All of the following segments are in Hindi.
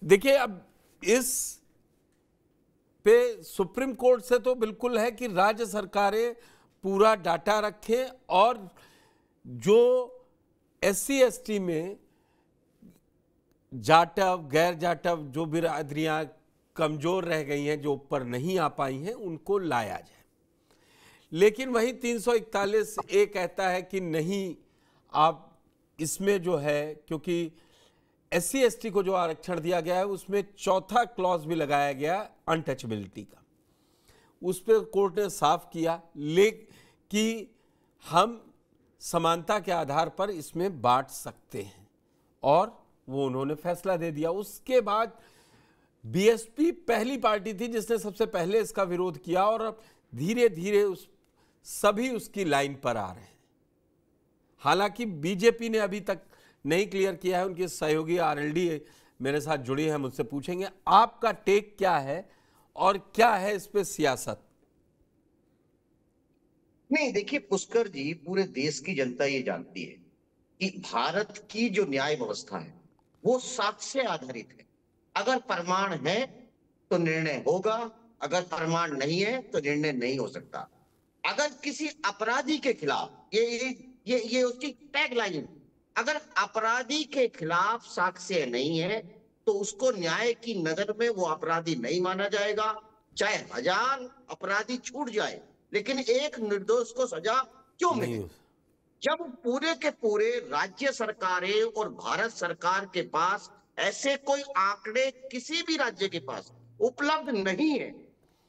देखिए, अब इस पे सुप्रीम कोर्ट से तो बिल्कुल है कि राज्य सरकारें पूरा डाटा रखें और जो एससी एसटी में जाटव गैर जाटव जो बिरादरियां कमजोर रह गई हैं, जो ऊपर नहीं आ पाई हैं, उनको लाया जाए। लेकिन वही 341 ए कहता है कि नहीं, आप इसमें जो है, क्योंकि एससी एसटी को जो आरक्षण दिया गया है उसमें चौथा क्लॉज भी लगाया गया अनटचेबिलिटी का। उस पर कोर्ट ने साफ किया कि हम समानता के आधार पर इसमें बांट सकते हैं, और वो उन्होंने फैसला दे दिया। उसके बाद बीएसपी पहली पार्टी थी जिसने सबसे पहले इसका विरोध किया, और अब धीरे धीरे सभी उसकी लाइन पर आ रहे हैं। हालांकि बीजेपी ने अभी तक नहीं क्लियर किया है। उनके सहयोगी आरएलडी मेरे साथ जुड़ी है, मुझसे पूछेंगे आपका टेक क्या है और क्या है इस पे सियासत। नहीं, देखिए पुष्कर जी, पूरे देश की जनता ये जानती है कि भारत की जो न्याय व्यवस्था है वो साक्ष्य आधारित है। अगर प्रमाण है तो निर्णय होगा, अगर प्रमाण नहीं है तो निर्णय नहीं हो सकता। अगर किसी अपराधी के खिलाफ, ये उसकी टैगलाइन है, अगर अपराधी के खिलाफ साक्ष्य नहीं है तो उसको न्याय की नजर में वो अपराधी नहीं माना जाएगा। चाहे 1000 अपराधी छूट जाए, लेकिन एक निर्दोष को सजा क्यों मिले? जब पूरे के पूरे राज्य सरकारें और भारत सरकार के पास ऐसे कोई आंकड़े किसी भी राज्य के पास उपलब्ध नहीं है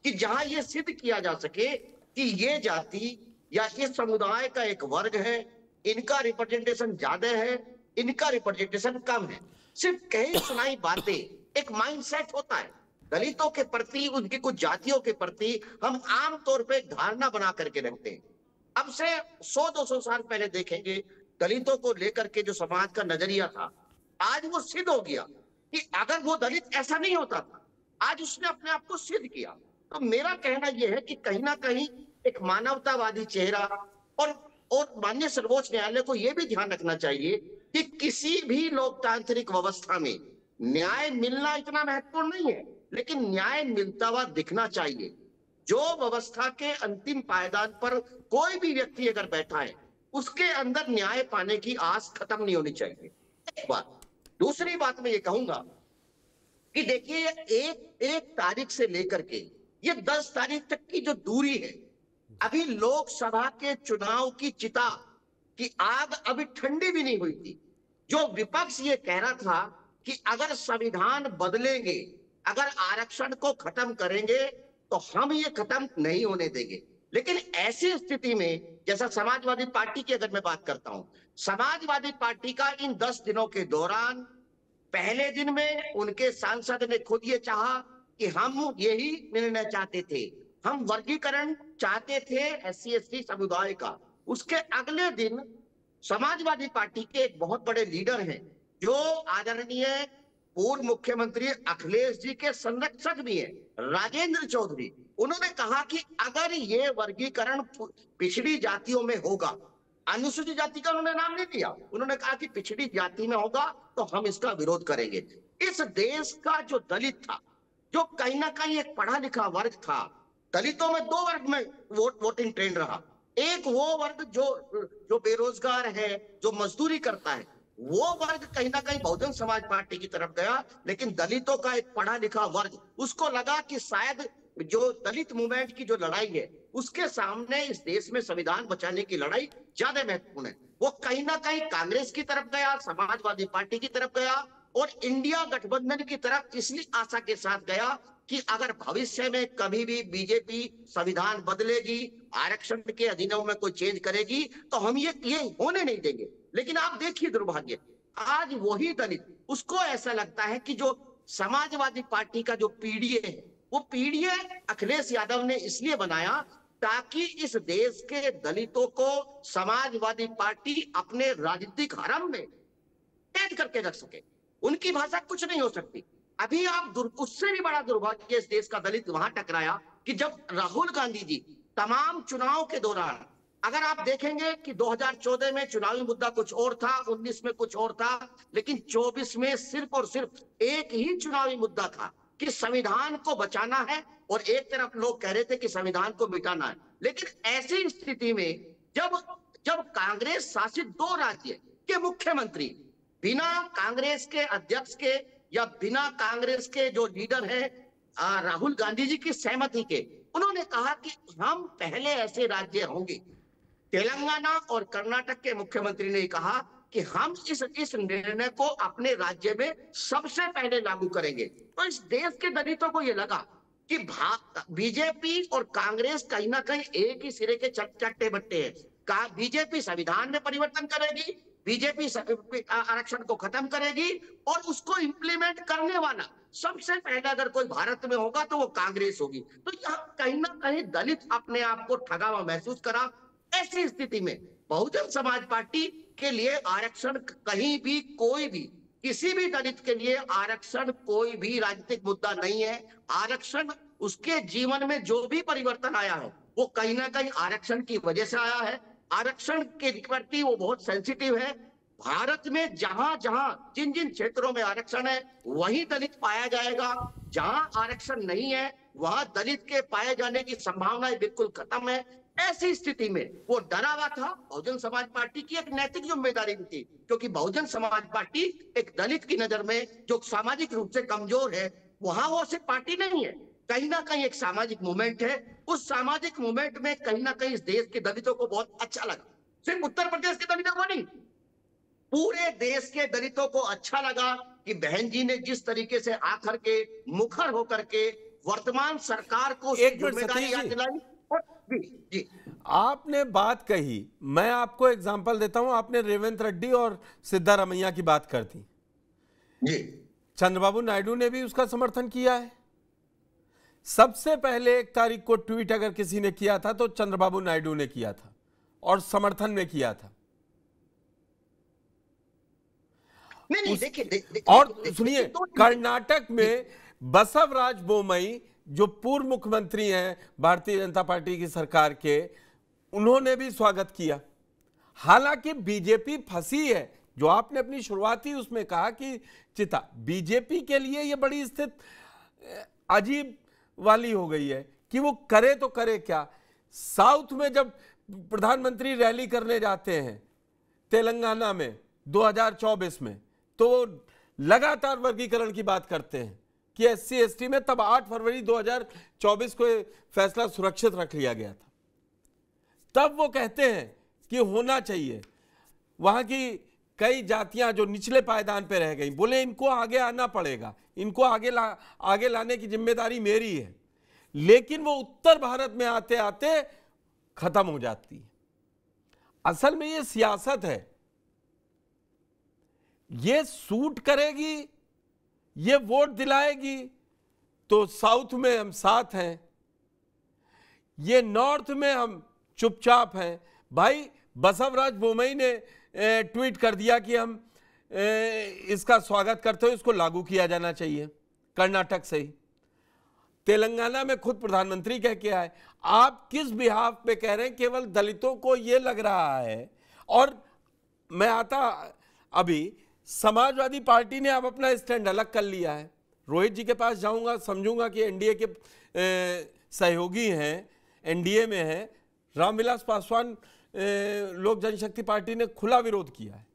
कि जहां यह सिद्ध किया जा सके कि ये जाति या इस समुदाय का एक वर्ग है, इनका रिप्रेजेंटेशन ज्यादा है, इनका रिप्रेजेंटेशन कम है, सिर्फ कही सुनाई बातें, एक माइंडसेट होता है दलितों के प्रति, उनकी कुछ जातियों के प्रति हम आम तौर पे धारणा बना करके रखते हैं। अब से 100-200 साल पहले देखेंगे, दलितों को लेकर के जो समाज का नजरिया था, आज वो सिद्ध हो गया कि अगर वो दलित ऐसा नहीं होता था, आज उसने अपने आप को सिद्ध किया। तो मेरा कहना यह है कि कहीं ना कहीं एक मानवतावादी चेहरा, और माननीय सर्वोच्च न्यायालय को यह भी ध्यान रखना चाहिए कि किसी भी लोकतांत्रिक व्यवस्था में न्याय मिलना इतना महत्वपूर्ण नहीं है, लेकिन न्याय मिलता हुआ दिखना चाहिए। जो व्यवस्था के अंतिम पायदान पर कोई भी व्यक्ति अगर बैठा है, उसके अंदर न्याय पाने की आस खत्म नहीं होनी चाहिए। एक बात। दूसरी बात मैं ये कहूंगा कि देखिए, एक तारीख से लेकर के ये 10 तारीख तक की जो दूरी है, अभी लोकसभा के चुनाव की चिता की आग अभी ठंडी भी नहीं हुई थी। जो विपक्ष ये कह रहा था कि अगर संविधान बदलेंगे, अगर आरक्षण को खत्म करेंगे, तो हम ये खत्म नहीं होने देंगे। लेकिन ऐसी स्थिति में, जैसा समाजवादी पार्टी की अगर मैं बात करता हूं, समाजवादी पार्टी का इन 10 दिनों के दौरान पहले दिन में उनके सांसद ने खुद ये चाहा कि हम यही निर्णय चाहते थे, हम वर्गीकरण चाहते थे एससी एसटी समुदाय का। उसके अगले दिन समाजवादी पार्टी के एक बहुत बड़े लीडर हैं, जो आदरणीय पूर्व मुख्यमंत्री अखिलेश जी के संरक्षक भी हैं, राजेंद्र चौधरी, उन्होंने कहा कि अगर ये वर्गीकरण पिछड़ी जातियों में होगा, अनुसूचित जाति का उन्होंने नाम नहीं लिया, उन्होंने कहा कि पिछड़ी जाति में होगा तो हम इसका विरोध करेंगे। इस देश का जो दलित था, जो कहीं ना कहीं एक पढ़ा लिखा वर्ग था, दलितों में 2 वर्ग में वोटिंग ट्रेंड रहा। एक वो वर्ग जो बेरोजगार है, जो मजदूरी करता है, वो वर्ग कहीं ना कहीं बहुजन समाज पार्टी की तरफ गया। लेकिन दलितों का एक पढ़ा लिखा वर्ग, उसको लगा कि शायद जो दलित मूवमेंट की जो लड़ाई है, उसके सामने इस देश में संविधान बचाने की लड़ाई ज्यादा महत्वपूर्ण है। वो कहीं ना कहीं कांग्रेस की तरफ गया, समाजवादी पार्टी की तरफ गया, और इंडिया गठबंधन की तरफ इसलिए आशा के साथ गया कि अगर भविष्य में कभी भी बीजेपी संविधान बदलेगी, आरक्षण के अधिनियम में कोई चेंज करेगी, तो हम ये होने नहीं देंगे। लेकिन आप देखिए दुर्भाग्य, आज वही दलित, उसको ऐसा लगता है कि जो समाजवादी पार्टी का जो पीडीए है, वो पीडीए अखिलेश यादव ने इसलिए बनाया ताकि इस देश के दलितों को समाजवादी पार्टी अपने राजनीतिक हरम में कैद करके रख सके। उनकी भाषा कुछ नहीं हो सकती। अभी आप उससे भी बड़ा दुर्भाग्य इस देश का दलित वहां टकराया कि जब राहुल गांधी जी तमाम चुनाव के दौरान अगर आप देखेंगे कि 2014 में चुनावी मुद्दा कुछ और था, 19 में कुछ और था, लेकिन 24 में सिर्फ और सिर्फ एक ही चुनावी मुद्दा था कि संविधान को बचाना है, और एक तरफ लोग कह रहे थे कि संविधान को मिटाना है। लेकिन ऐसी स्थिति में जब जब कांग्रेस शासित 2 राज्य के मुख्यमंत्री बिना कांग्रेस के अध्यक्ष के या बिना कांग्रेस के जो लीडर है राहुल गांधी जी की सहमति के, उन्होंने कहा कि हम पहले ऐसे राज्य होंगे, तेलंगाना और कर्नाटक के मुख्यमंत्री ने कहा कि हम इस निर्णय को अपने राज्य में सबसे पहले लागू करेंगे। तो इस देश के दलितों को यह लगा कि बीजेपी और कांग्रेस कहीं ना कहीं एक ही सिरे के चट्टे बट्टे हैं। बीजेपी संविधान में परिवर्तन करेगी, बीजेपी आरक्षण को खत्म करेगी, और उसको इंप्लीमेंट करने वाला सबसे पहले अगर कोई भारत में होगा तो वो कांग्रेस होगी। तो यहाँ कहीं ना कहीं दलित अपने आप को ठगा हुआ महसूस करा। ऐसी स्थिति में बहुजन समाज पार्टी के लिए आरक्षण कहीं भी, कोई भी, किसी भी दलित के लिए आरक्षण कोई भी राजनीतिक मुद्दा नहीं है। आरक्षण उसके जीवन में जो भी परिवर्तन आया है वो कहीं ना कहीं आरक्षण की वजह से आया है। आरक्षण के प्रति वो बहुत सेंसिटिव है। भारत में जहां जहां जिन जिन क्षेत्रों में आरक्षण है वहीं दलित पाया जाएगा, जहां आरक्षण नहीं है वहां दलित के पाए जाने की संभावना बिल्कुल खत्म है। ऐसी स्थिति में वो डरा हुआ था। बहुजन समाज पार्टी की एक नैतिक जिम्मेदारी भी थी, क्योंकि बहुजन समाज पार्टी एक दलित की नजर में जो सामाजिक रूप से कमजोर है, वहां वो सिर्फ पार्टी नहीं है, कहीं ना कहीं एक सामाजिक मूवमेंट है। उस सामाजिक मूवमेंट में कहीं ना कहीं इस देश के दलितों को बहुत अच्छा लगा। सिर्फ उत्तर प्रदेश के दलितों को नहीं, पूरे देश के दलितों को अच्छा लगा कि बहन जी ने जिस तरीके से आकर के मुखर होकर के वर्तमान सरकार को जिम्मेदारी याद दिलाई। जी, आपने बात कही, मैं आपको एग्जांपल देता हूं। आपने रेवंत रेड्डी और सिद्धारमैया की बात कर दी जी। चंद्रबाबू नायडू ने भी उसका समर्थन किया है। सबसे पहले 1 तारीख को ट्वीट अगर किसी ने किया था तो चंद्रबाबू नायडू ने किया था और समर्थन में किया था। नहीं, देखिए और सुनिए, कर्नाटक में बसवराज बोम्मई जो पूर्व मुख्यमंत्री हैं भारतीय जनता पार्टी की सरकार के, उन्होंने भी स्वागत किया। हालांकि बीजेपी फंसी है, जो आपने अपनी शुरुआती उसमें कहा कि चिता बीजेपी के लिए यह बड़ी स्थिति अजीब वाली हो गई है कि वो करे तो करे क्या। साउथ में जब प्रधानमंत्री रैली करने जाते हैं तेलंगाना में 2024 में, तो लगातार वर्गीकरण की बात करते हैं कि SC ST में तब 8 फरवरी 2024 को फैसला सुरक्षित रख लिया गया था। तब वो कहते हैं कि होना चाहिए। वहां की कई जातियां जो निचले पायदान पे रह गई, बोले इनको आगे आना पड़ेगा, इनको आगे लाने की जिम्मेदारी मेरी है। लेकिन वो उत्तर भारत में आते आते खत्म हो जाती है। असल में ये सियासत है, ये सूट करेगी, ये वोट दिलाएगी तो साउथ में हम साथ हैं, ये नॉर्थ में हम चुपचाप हैं। भाई बसवराज बोम्मई ने ट्वीट कर दिया कि हम इसका स्वागत करते हुए इसको लागू किया जाना चाहिए कर्नाटक से ही। तेलंगाना में खुद प्रधानमंत्री कह के आए। आप किस बिहाफ पे कह रहे हैं? केवल दलितों को यह लग रहा है। और मैं आता अभी समाजवादी पार्टी ने अब अपना स्टैंड अलग कर लिया है। रोहित जी के पास जाऊंगा, समझूंगा कि एनडीए के सहयोगी हैं, एनडीए में हैं। रामविलास पासवान लोक जनशक्ति पार्टी ने खुला विरोध किया है।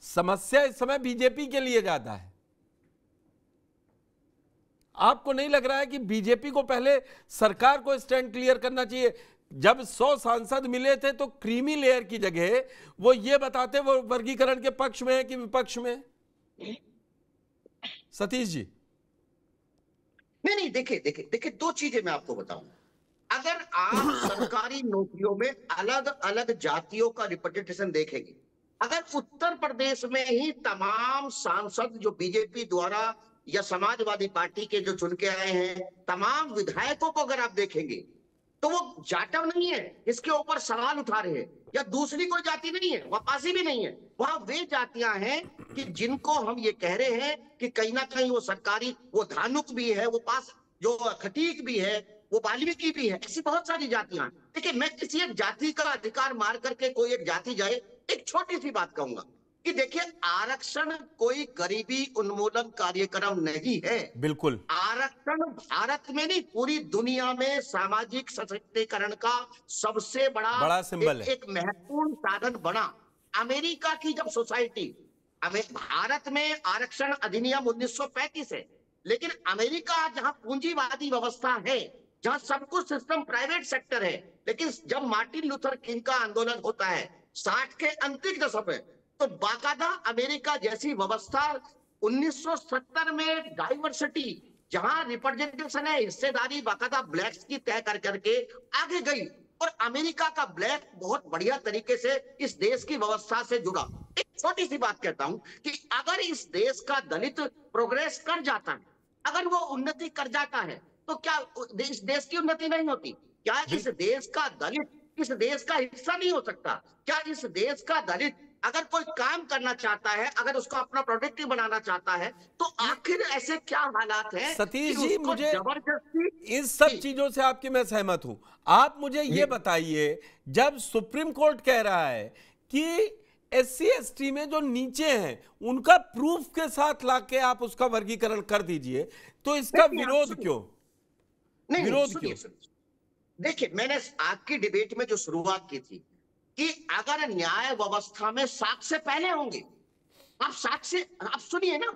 समस्या इस समय बीजेपी के लिए ज्यादा है। आपको नहीं लग रहा है कि बीजेपी को पहले सरकार को स्टैंड क्लियर करना चाहिए? जब 100 सांसद मिले थे तो क्रीमी लेयर की जगह वो ये बताते वो वर्गीकरण के पक्ष में है कि विपक्ष में। सतीश जी। नहीं, देखिए 2 चीजें मैं आपको बताऊं। अगर आप सरकारी नौकरियों में अलग अलग जातियों का रिप्रेजेंटेशन देखेंगे, अगर उत्तर प्रदेश में ही तमाम सांसद जो बीजेपी द्वारा या समाजवादी पार्टी के जो चुन के आए हैं, तमाम विधायकों को अगर आप देखेंगे तो वो जाटव नहीं है, इसके ऊपर सवाल उठा रहे हैं, या दूसरी कोई जाति नहीं है, वहां पासी भी नहीं है। वहां वे जातियां हैं कि जिनको हम ये कह रहे हैं कि कहीं ना कहीं वो सरकारी, वो धानुक भी है, वो पास जो खटीक भी है, वो वाल्मीकि भी है, ऐसी बहुत सारी जातियां। देखिए, मैं किसी एक जाति का अधिकार मार करके कोई एक जाति जाए, एक छोटी सी बात कहूंगा कि देखिए, आरक्षण कोई गरीबी उन्मूलन कार्यक्रम नहीं है। बिल्कुल। आरक्षण भारत में नहीं, पूरी दुनिया में सामाजिक सशक्तिकरण का सबसे बड़ा सिंबल है। एक महत्वपूर्ण साधन बना। अमेरिका की जब सोसाइटी, भारत में आरक्षण अधिनियम 1935 है, लेकिन अमेरिका जहां पूंजीवादी व्यवस्था है, जहां सब कुछ सिस्टम प्राइवेट सेक्टर है, लेकिन जब मार्टिन लूथर किंग का आंदोलन होता है 60 के अंतिम दशक में, तो बाकायदा अमेरिका जैसी व्यवस्था 1970 में डाइवर्सिटी, जहां रिप्रेजेंटेशन है, हिस्सेदारी बाकायदा ब्लैक्स की तय कर करके आगे गई, और अमेरिका का ब्लैक बहुत बढ़िया तरीके से इस देश की व्यवस्था से जुड़ा। एक छोटी सी बात कहता हूं कि अगर इस देश का दलित प्रोग्रेस कर जाता है, अगर वो उन्नति कर जाता है, तो क्या इस देश की उन्नति नहीं होती? क्या इस देश का दलित इस देश का हिस्सा नहीं हो सकता? क्या इस देश का दलित अगर कोई काम करना चाहता है, अगर उसको अपना प्रोडक्टिव बनाना चाहता है, तो आखिर ऐसे क्या हालात हैं सतीश कि जी, उसको मुझे जबरदस्ती इन सब चीजों से आपकी मैं सहमत हूं। आप मुझे ये बताइए, जब सुप्रीम कोर्ट कह रहा है कि एससी एसटी में जो नीचे हैं उनका प्रूफ के साथ लाके आप उसका वर्गीकरण कर दीजिए, तो इसका विरोध क्यों? विरोध क्यों? देखिए, मैंने आपकी डिबेट में जो शुरुआत की थी कि अगर न्याय व्यवस्था में साक्ष्य पहले होंगे, आप सुनिए ना,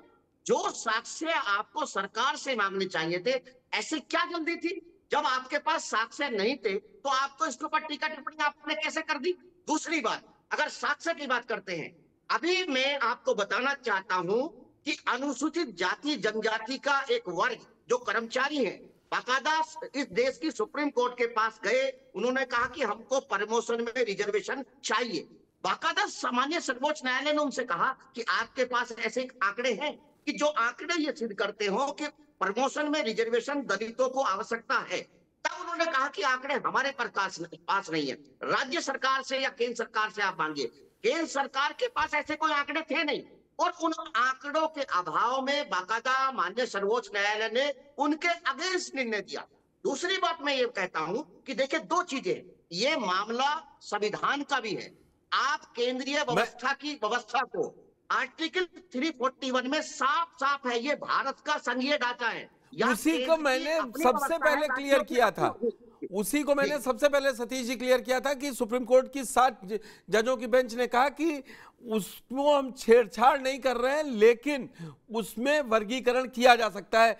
जो साक्ष्य आपको सरकार से मांगने चाहिए थे, ऐसे क्या जल्दी थी? जब आपके पास साक्ष्य नहीं थे, तो आपको इसके ऊपर टीका टिप्पणी आपने कैसे कर दी? दूसरी बात, अगर साक्ष्य की बात करते हैं, अभी मैं आपको बताना चाहता हूं कि अनुसूचित जाति जनजाति का एक वर्ग जो कर्मचारी है, बाकायदा इस देश की सुप्रीम कोर्ट के पास गए, उन्होंने कहा कि हमको प्रमोशन में रिजर्वेशन चाहिए। बाकायदा सामान्य सर्वोच्च न्यायालय ने उनसे कहा कि आपके पास ऐसे आंकड़े हैं कि जो आंकड़े ये सिद्ध करते हो कि प्रमोशन में रिजर्वेशन दलितों को आवश्यकता है। तब उन्होंने कहा कि आंकड़े हमारे पास नहीं है, राज्य सरकार से या केंद्र सरकार से आप मांगिए। केंद्र सरकार के पास ऐसे कोई आंकड़े थे नहीं, और उन आंकड़ों के अभाव में बाकायदा माननीय सर्वोच्च न्यायालय ने उनके अगेंस्ट निर्णय दिया। दूसरी बात मैं ये कहता हूं कि देखिए, दो चीजें, ये मामला संविधान का भी है। आप केंद्रीय व्यवस्था की व्यवस्था को आर्टिकल 341 में साफ साफ है, ये भारत का संघीय ढांचा है। उसी को मैंने सबसे पहले क्लियर किया था, उसी को मैंने सबसे पहले सतीश जी क्लियर किया था कि सुप्रीम कोर्ट की 7 जजों की बेंच ने कहा कि उसको हम छेड़छाड़ नहीं कर रहे हैं, लेकिन उसमें वर्गीकरण किया जा सकता है।